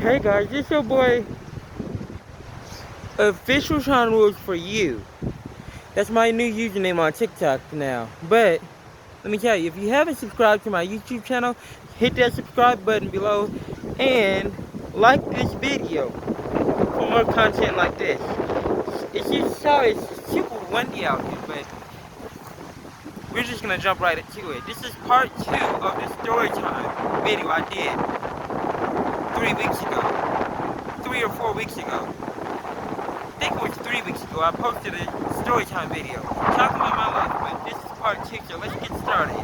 Hey guys, this your boy Official Sean Rules for you. That's my new username on TikTok now. But let me tell you, if you haven't subscribed to my YouTube channel, hit that subscribe button below and like this video for more content like this. It's just sorry, it's super windy out here, but we're just gonna jump right into it. This is part 2 of the story time video I did 3 weeks ago. 3 or 4 weeks ago. I think it was 3 weeks ago. I posted a story time video talking about my life, but this is part 2, so let's get started.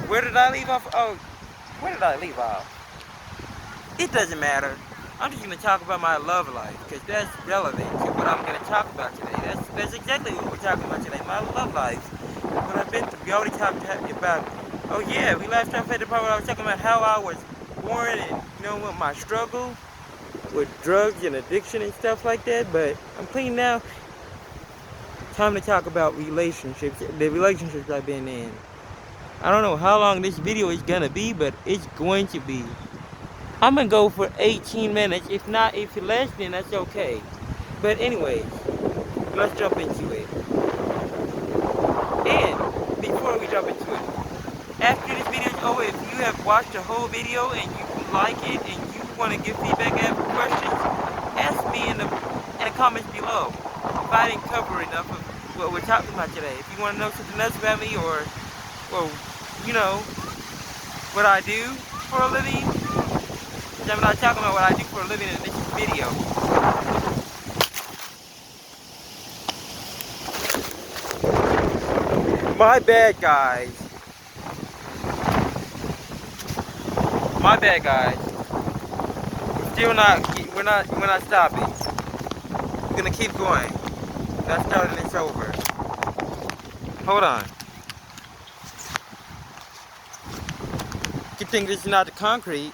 Where did I leave off? Oh, where did I leave off? It doesn't matter. I'm just gonna talk about my love life because that's relevant to what I'm gonna talk about today. That's exactly what we're talking about today. My love life. What I've been through. We already talked about. Oh yeah, we left off at the part where I was talking about how I was born and what my struggle with drugs and addiction and stuff like that. But I'm clean now. Time to talk about relationships. The relationships I've been in. I don't know how long this video is gonna be, but it's going to be. I'm gonna go for 18 minutes. If less, then that's okay. But anyways, let's jump into it. And before we jump into it, after this video is over, if you have watched the whole video and you like it and you want to give feedback and have questions, ask me in the comments below. If I didn't cover enough of what we're talking about today. If you want to know something else about me or what I do for a living, I'm not talking about what I do for a living in this video. My bad, guys. My bad, guys. We're not stopping. We're gonna keep going. Not starting this over. Hold on. Good thing this is not the concrete.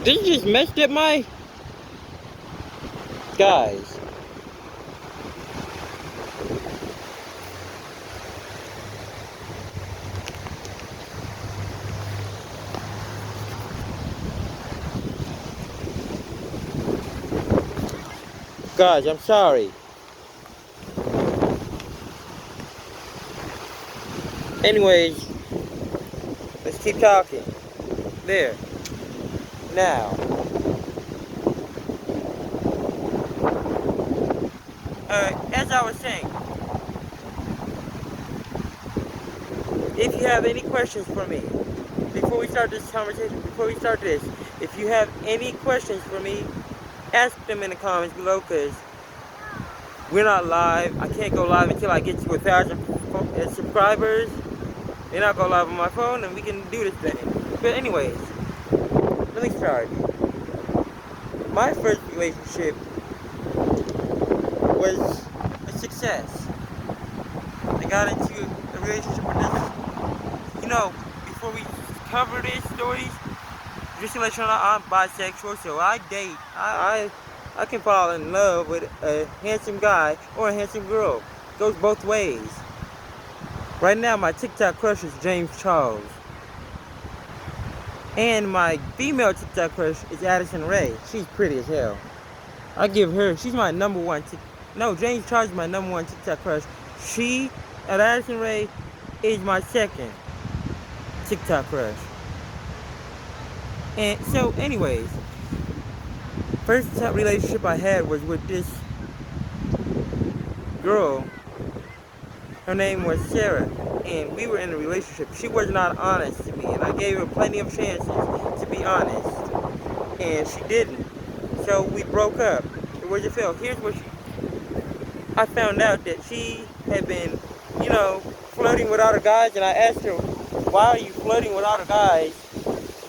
Did you just messed up my... Guys. Guys, I'm sorry. Anyways, let's keep talking. There. Now. As I was saying, if you have any questions for me, before we start this conversation, if you have any questions for me, ask them in the comments below, because we're not live. I can't go live until I get to 1,000 subscribers. Then I'll go live on my phone and we can do this thing. But anyways, let me start. My first relationship was a success. I got into a relationship with this, before we cover these stories, just to let you know, I'm bisexual, so I date. I can fall in love with a handsome guy or a handsome girl. It goes both ways. Right now, my TikTok crush is James Charles. And my female TikTok crush is Addison Rae. She's pretty as hell. I give her, she's my number one. James Charles is my number one TikTok crush. Addison Rae is my second TikTok crush. And so, anyways, first relationship I had was with this girl. Her name was Sarah, and we were in a relationship. She was not honest to me, and I gave her plenty of chances to be honest, and she didn't. So we broke up. It was a fail. Here's what I found out that she had been, flirting with other guys, and I asked her, "Why are you flirting with other guys?"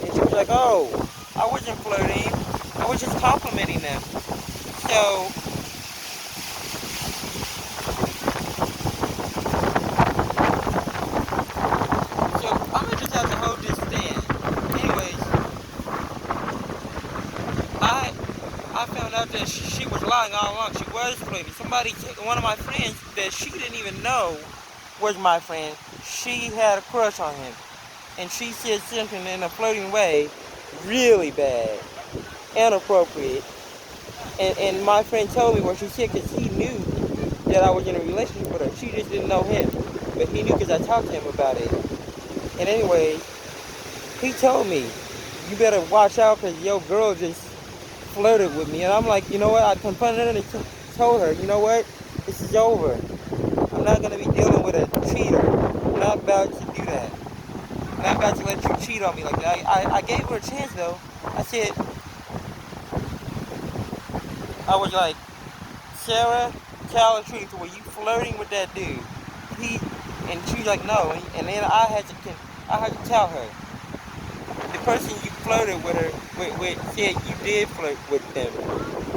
And she was like, "Oh, I wasn't flirting. I was just complimenting them." So I'm gonna just have to hold this stand. Anyways, I found out that she was lying all along. She was flirting. One of my friends that she didn't even know was my friend. She had a crush on him. And she said something in a flirting way, really bad, inappropriate. And my friend told me what she said because he knew that I was in a relationship with her. She just didn't know him. But he knew because I talked to him about it. And anyway, he told me, you better watch out because your girl just flirted with me. And I'm like, you know what? I confronted her and told her, you know what? This is over. I'm not going to be dealing with a cheater. I'm not about to do that. I'm not about to let you cheat on me like that. I gave her a chance though. I said, I was like, Sarah, tell the truth. Were you flirting with that dude? And she was like, no. And then I had to tell her. The person you flirted with said you did flirt with him.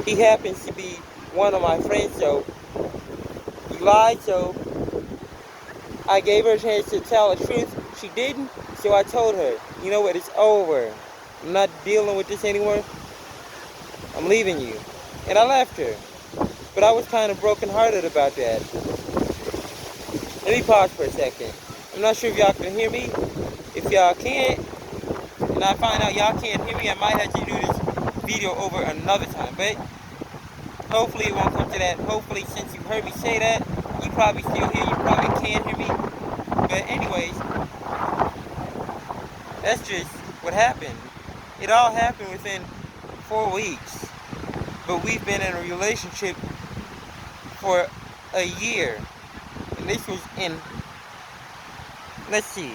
He happens to be one of my friends, so you lied, so I gave her a chance to tell the truth. She didn't, so I told her, you know what, it's over. I'm not dealing with this anymore. I'm leaving you. And I left her. But I was kind of brokenhearted about that. Let me pause for a second. I'm not sure if y'all can hear me. If y'all can't, and I find out y'all can't hear me, I might have to do this video over another time. But hopefully it won't come to that. Hopefully, since you heard me say that, you probably still hear, you probably can hear me. But anyways, that's just what happened. It all happened within 4 weeks. But we've been in a relationship for a year. And this was in, let's see,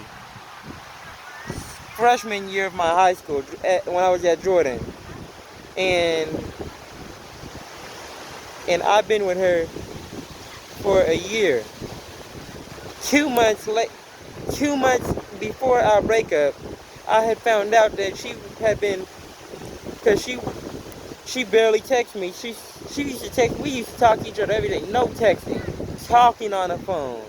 freshman year of my high school, when I was at Jordan. And I've been with her for a year. 2 months before our breakup, I had found out that she had been, because she barely texts me. She used to text, we used to talk to each other every day. No texting, talking on the phone.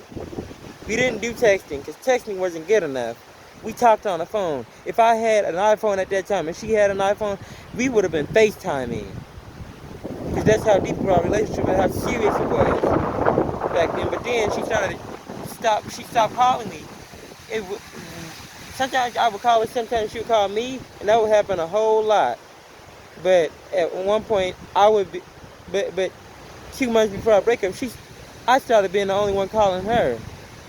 We didn't do texting because texting wasn't good enough. We talked on the phone. If I had an iPhone at that time and she had an iPhone, we would have been FaceTiming. Because that's how deep our relationship and how serious it was back then. But then she stopped calling me. Sometimes I would call her, sometimes she would call me, and that would happen a whole lot. But at one point, I would be, but 2 months before our breakup, I started being the only one calling her.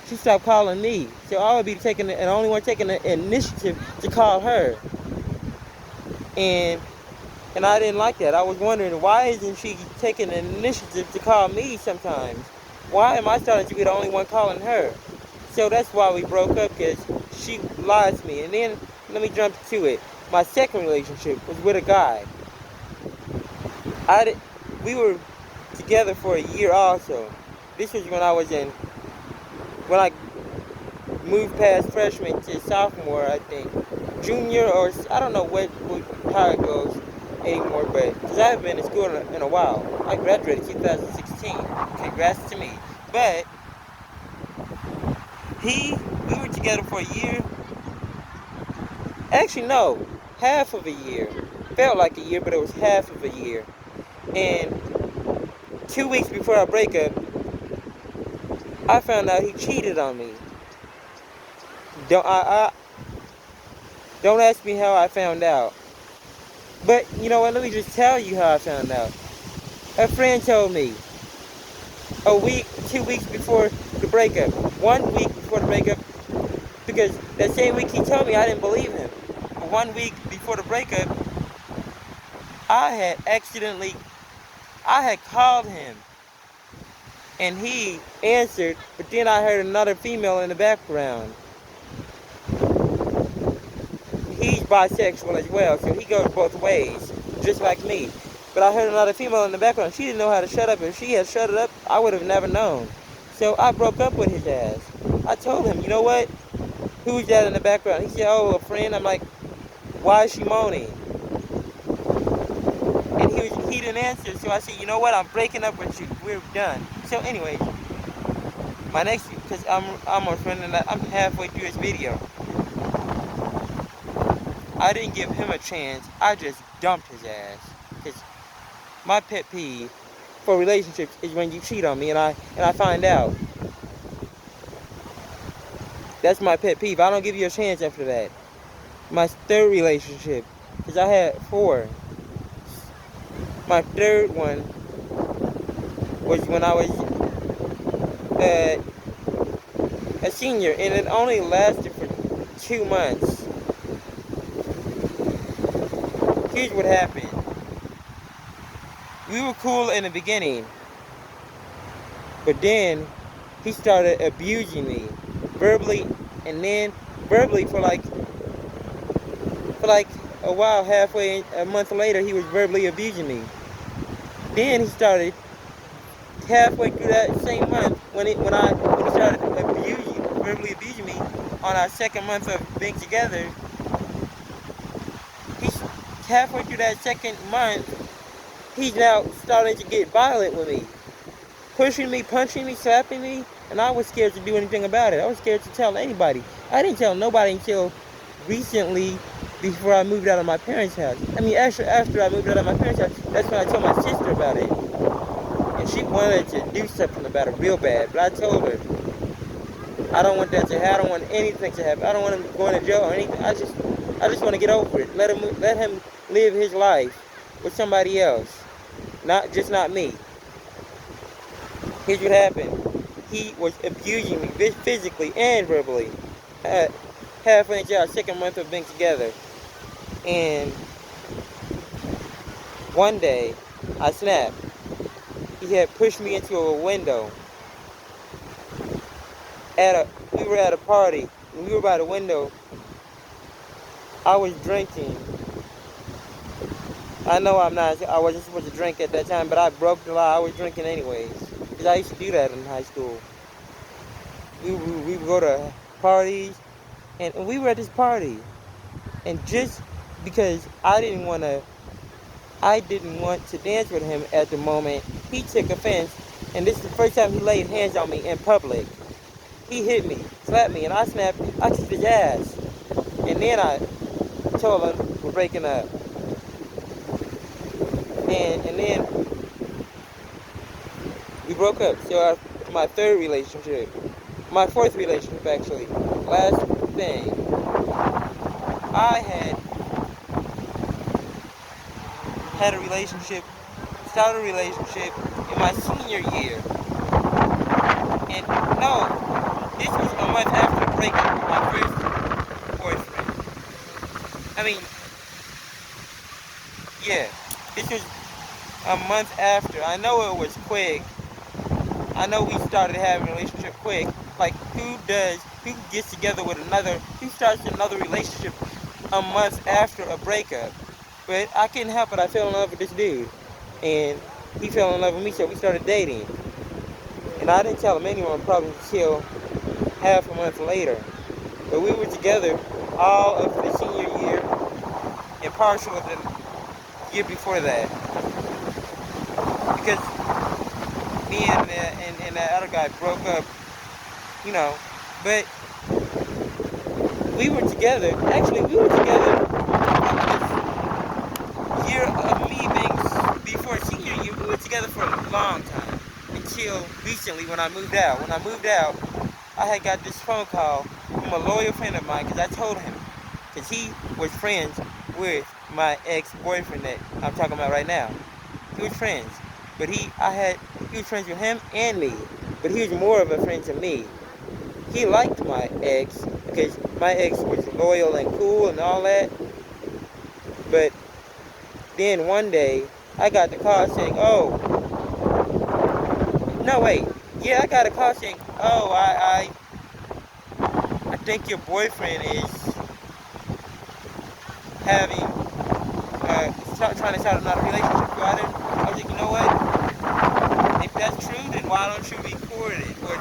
She stopped calling me. So I would be the only one taking the initiative to call her. And I didn't like that. I was wondering, why isn't she taking the initiative to call me sometimes? Why am I starting to be the only one calling her? So that's why we broke up, because she lied to me. And then, let me jump to it. My second relationship was with a guy. We were together for a year also. This was when I moved past freshman to sophomore, I think. Junior, or I don't know how it goes anymore, but because I haven't been in school in a while. I graduated 2016. Congrats to me. But we were together for a year. Actually, no, half of a year. Felt like a year, but it was half of a year. And 2 weeks before our breakup, I found out he cheated on me. Don't ask me how I found out. But you know what? Let me just tell you how I found out. A friend told me 2 weeks before the breakup, 1 week before the breakup, because that same week he told me, I didn't believe him. But 1 week before the breakup, I had called him. And he answered, but then I heard another female in the background. He's bisexual as well, so he goes both ways, just like me. But I heard another female in the background. She didn't know how to shut up. If she had shut it up, I would have never known. So I broke up with his ass. I told him, you know what? Who's that in the background? He said, oh, a friend. I'm like, why is she moaning? And he didn't answer. So I said, you know what? I'm breaking up with you. We're done. So anyway, because I'm a friend and I'm halfway through this video. I didn't give him a chance. I just dumped his ass. Because my pet peeve for relationships is when you cheat on me and I find out. That's my pet peeve. I don't give you a chance after that. My third relationship, because I had 4. My third one was when I was uh, a senior, and it only lasted for 2 months. Here's what happened. We were cool in the beginning, but then he started abusing me verbally, and then verbally for like a while. Halfway a month later, he was verbally abusing me. Then he started halfway through that same month when he started verbally abusing me on our second month of being together. He's halfway through that second month. He's now starting to get violent with me, pushing me, punching me, slapping me, and I was scared to do anything about it. I was scared to tell anybody. I didn't tell nobody until recently, before I moved out of my parents' house. I mean, after I moved out of my parents' house, that's when I told my sister about it. And she wanted to do something about it real bad, but I told her, I don't want that to happen. I don't want anything to happen. I don't want him going to jail or anything. I just want to get over it. Let him live his life with somebody else, not me. Here's what happened. He was abusing me physically and verbally. Halfway into our second month of being together. And one day, I snapped. He had pushed me into a window. We were at a party, and we were by the window. I was drinking. I know I wasn't supposed to drink at that time, but I broke the law. I was drinking anyways, because I used to do that in high school. We would go to parties, and we were at this party, and just because I didn't want to dance with him at the moment, he took offense, and this is the first time he laid hands on me in public. He hit me, slapped me, and I snapped. I kicked his ass, and then I told him we're breaking up. And then we broke up. So my third relationship, my fourth relationship actually, last thing, I had a relationship, started a relationship in my senior year. And no, this was a month after the breakup with my first boyfriend. I mean, yeah, this was a month after. I know it was quick. I know we started having a relationship quick. Like, who starts another relationship a month after a breakup? But I couldn't help it. I fell in love with this dude. And he fell in love with me, so we started dating. And I didn't tell him anyone probably until half a month later. But we were together all of the senior year and partial of the year before that. Because me and that other guy broke up, you know. But we were together. Actually, we were together this year of me being before senior year. We were together for a long time until recently when I moved out. When I moved out, I had got this phone call from a loyal friend of mine because I told him, because he was friends with my ex-boyfriend that I'm talking about right now. He was friends, but he was friends with him and me, but he was more of a friend to me. He liked my ex because my ex was loyal and cool and all that. But then one day, I got the call saying, I got a call saying, I think your boyfriend is trying to start another relationship. So I was like, you know what? If that's true, then why don't you record it or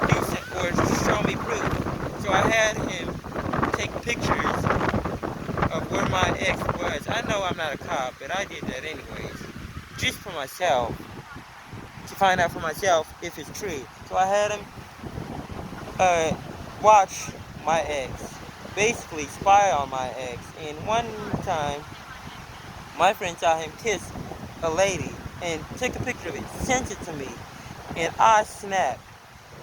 show me proof? So I had him take pictures of where my ex was. I know I'm not a cop, but I did that anyways, just for myself, to find out for myself if it's true. So I had him watch my ex, basically spy on my ex. And one time, my friend saw him kiss a lady and took a picture of it, sent it to me, and I snapped.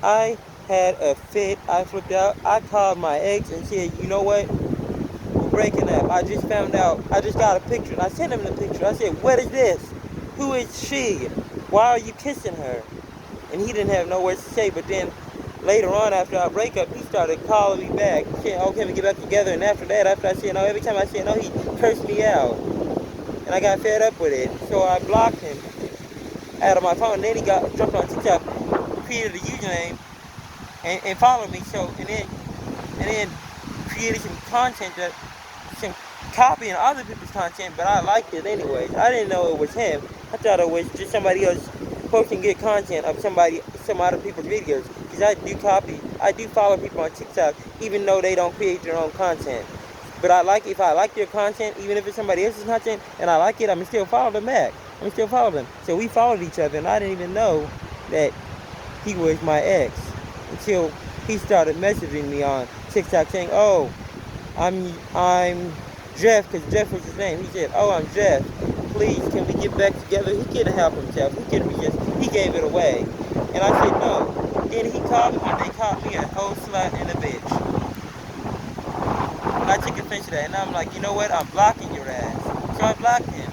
I had a fit. I flipped out. I called my ex and said, you know what? We're breaking up. I just found out. I just got a picture. And I sent him the picture. I said, what is this? Who is she? Why are you kissing her? And he didn't have no words to say. But then later on, after our breakup, he started calling me back, saying, oh, can we get back together? And after that, after I said no, every time I said no, he cursed me out. And I got fed up with it. So I blocked him out of my phone. And then he jumped on TikTok, created a username, and followed me. So, and then created some content some copying other people's content, but I liked it anyways. I didn't know it was him. I thought it was just somebody else posting good content of some other people's videos. Because I do follow people on TikTok, even though they don't create their own content. But if I like their content, even if it's somebody else's content, and I like it, I'm still follow them back. I'm still follow them. So we followed each other, and I didn't even know that he was my ex until he started messaging me on TikTok saying, oh, I'm Jeff, because Jeff was his name. He said, oh, I'm Jeff. Please, can we get back together? He couldn't help himself. He gave it away. And I said, no. Then he called me when they called me a whole slut and a bitch. And I took offense to that. And I'm like, you know what? I'm blocking your ass. So I blocked him.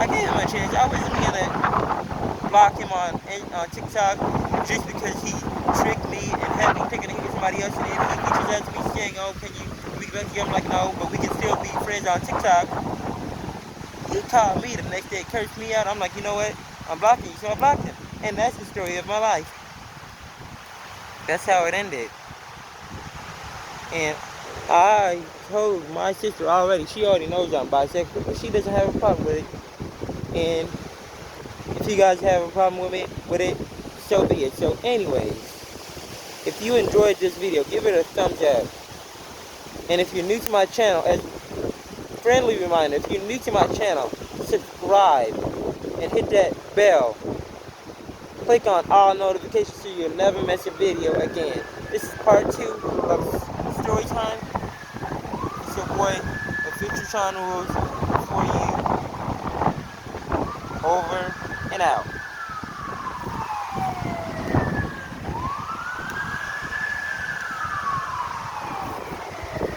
I gave him a chance. I wasn't going to block him on TikTok just because he tricked me and had me thinking he was somebody else. And then he reaches out to me saying, oh, can you be back together? I'm like, no, but we can still be friends on TikTok. He called me the next day, cursed me out. I'm like, you know what? I'm blocking you. So I blocked him. And that's the story of my life. That's how it ended. And I told my sister already. She already knows I'm bisexual, but she doesn't have a problem with it. And if you guys have a problem with it, so be it. So anyways, if you enjoyed this video, give it a thumbs up. And if you're new to my channel, as a friendly reminder, if you're new to my channel, subscribe and hit that bell. Click on all notifications so you'll never miss a video again. This is part 2 of story time. It's your boy, the Future Sean Rules, for you. Over and out.